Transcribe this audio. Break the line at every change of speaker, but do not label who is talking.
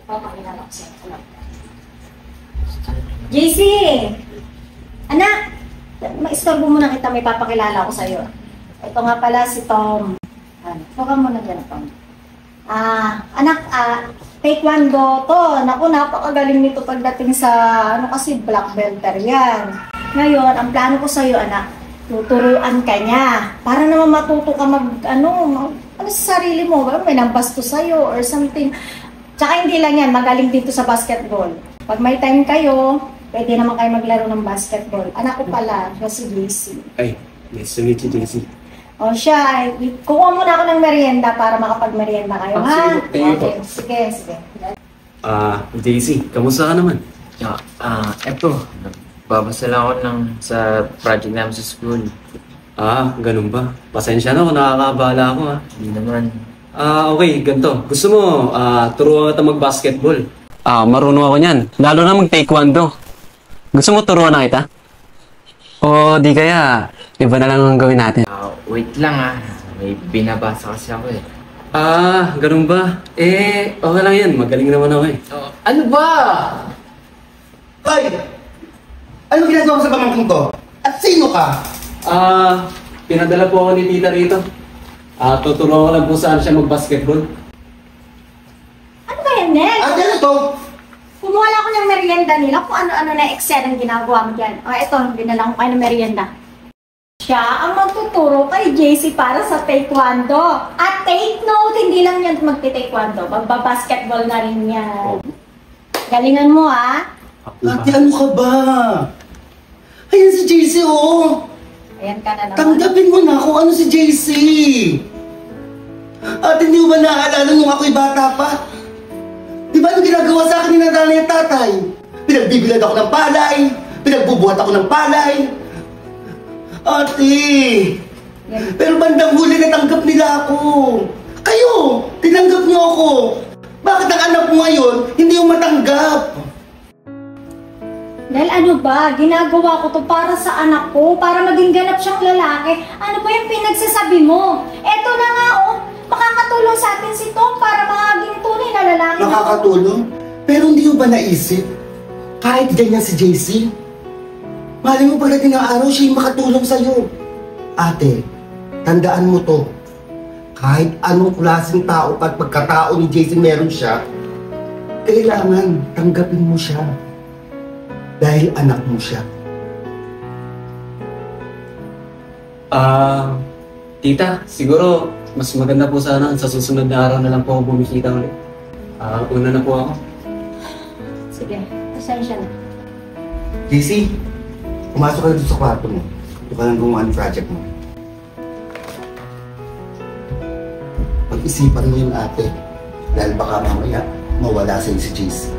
Papakilala ko sa'yo. JC! Anak! Maistorbo muna kita, may papakilala ko sa'yo. Ito nga pala si Tom. Huwag ka muna dyan, Tom. Anak, taekwondo to. Naku, napakagaling nito pagdating sa, kasi black belter yan. Ngayon, ang plano ko sa'yo, anak, tuturuan ka niya. Para naman matuto ka ano sa sarili mo, may nambasto sa'yo or something. Tsaka hindi lang yan, magaling dito sa basketball. Pag may time kayo, pwede naman kayo maglaro ng basketball. Anak ko pala, siya si JC.
Ay, nice to meet you, JC.
O siya, kukuha muna ako ng merienda para makapag-merienda kayo, ha?
Okay,
sige.
JC, kamusta ka naman?
Eto, babasa lang ako sa project namin sa school.
Ganun ba? Pasensya na kung nakakabala ako, ha?
Hindi naman.
Okay, ganito. Gusto mo, turuan kita mag-basketball? Marunong ako niyan. Lalo na mag-taekwondo. Gusto mo turuan na kita? O di kaya, iba na lang ang gawin natin.
Wait lang may binabasa kasi ako eh.
Ganun ba? Okay lang yan. Magaling naman ako eh.
Ano ba?
Ay! Ano ginagawa mo sa pamangking to? At sino ka?
Pinadala po ako ni tita rito. Tuturuan ko lang po saan siya mag-basketball.
Ano ba yan, Nel?
Ano to?
Kumuha lang ako ng merienda nila kung ano-ano na excel ang ginagawa mo dyan. Ito, binala ko kayo ng merienda. Siya ang magtuturo kay JC para sa taekwondo. At take note, hindi lang yan magti-taekwondo. Magbabasketball na rin yan. Galingan mo, ha?
Ate, ano ka ba? Ayan si JC, oh!
Ayan ka na naman.
Tanggapin mo na kung ano si JC! Ate, hindi mo ba naaalala nung ako'y bata pa? Di ba ano ginagawa sa akin ni nanay at tatay? Pinagbibilad ako ng palay, pinagbubuhat ako ng palay. Ate! Pero bandang huli natanggap nila ako. Kayo! Tinanggap niyo ako. Bakit ang anak mo ngayon hindi yung matanggap?
Dahil ano ba, ginagawa ko to para sa anak ko, para maging ganap siyang lalaki. Ano ba yung pinagsasabi mo? Eto na nga, makakatulong sa atin si Tom para maging tunay na lalaki.
Makakatulong? Pero hindi mo ba naisip? Kahit ganyan si JC, malay mo pagdating ng araw, siya yung makatulong sa'yo. Ate, tandaan mo to. Kahit anong klaseng tao at pagkatao ni JC meron siya, kailangan tanggapin mo siya. Dahil anak mo siya.
Tita, siguro mas maganda po sana sa susunod na araw na lang po ako bumikita ulit. Una na po ako.
Sige, pasensya na.
JC, pumasok ka na doon sa kwarto mo. Doon ka lang gumawa ng project mo. Pag-isipan mo yun, ate. Dahil baka mamaya mawala sa'yo si JC.